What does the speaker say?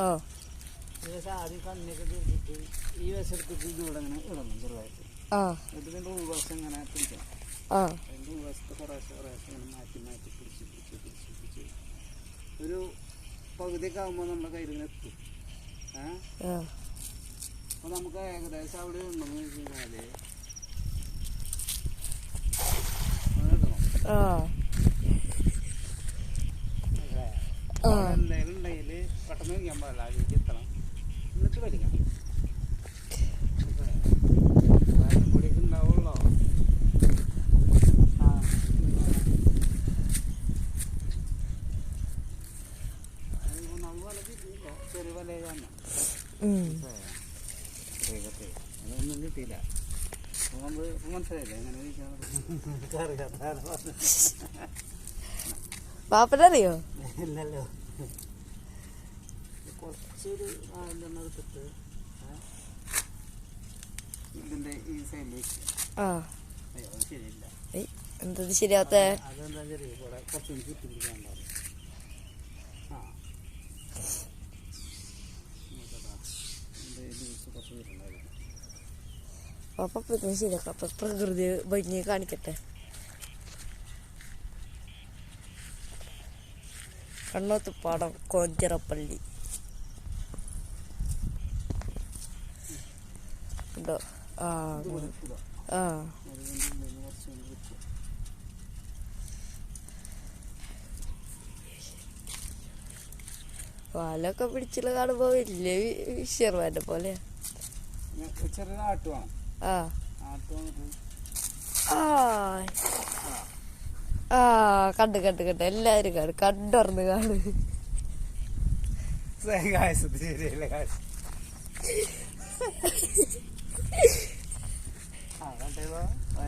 ആ ആദ്യം കണ്ണിയൊക്കെ തീർത്തിട്ട് ഈ വശത്തേക്ക് ഇതിവിടെ ഇങ്ങനെ ഇടണം ചെറുതായിട്ട്. എന്നിട്ട് ഇതിൻ്റെ ഉൾവശം ഇങ്ങനെ പിടിക്കണം. അതിൻ്റെ ഉൾവശത്ത് കുറേശ്ശെ ഇങ്ങനെ മാറ്റി മാറ്റി പിടിച്ച് ഒരു പകുതിയൊക്കെ ആകുമ്പോൾ നമ്മുടെ കയ്യിൽ ഇങ്ങനെ എത്തും. അപ്പോൾ നമുക്ക് ഏകദേശം അവിടെ ഉണ്ടെന്ന് വെച്ച് കഴിഞ്ഞാൽ എന്തെങ്കിലും ഉണ്ടെങ്കിൽ പെട്ടെന്ന് വയ്ക്കാൻ പാടില്ല, അതിലേക്ക് എത്തണം. എന്നിട്ട് വലിക്കണം. കൂടിയൊക്കെ ഉണ്ടാവുള്ളൂ. ചെറിയ വലയാണ്. അതൊന്നും കിട്ടിയില്ല. മനസ്സിലായില്ലേ എങ്ങനെ പാപ്പനറിയോ? ഇല്ലല്ലോ. കുറച്ചൊരു ആഴെണ്ണം എടുത്തിട്ട് ഇതിന്റെ ഈ സൈഡിലേക്ക്. അയ്യോ അത് ശരിയില്ല. എന്തത് ശരിയാത്ത? അതെന്താ ചെറിയ കൂടെ കുറച്ചും ചുറ്റി പിടിക്കാനുണ്ടാവും. കുറച്ച് വീട്ടുണ്ടായിരുന്നു. പാപ്പ ശരിയാക്കാം. അപ്പൊ പ്രകൃതി ഭംഗി കാണിക്കട്ടെ. കണ്ണോത്തുപ്പാടം കോഞ്ചിറപ്പള്ളി ഉണ്ടോ? പാലൊക്കെ പിടിച്ചുള്ള കാണുമ്പോ വലിയ ഷെർവാന്റെ പോലെ. കണ്ട് കണ്ട് കണ്ട് എല്ലാരും കാണും. കണ്ടറിഞ്ഞ് കാണും. ശരിയല്ലേ?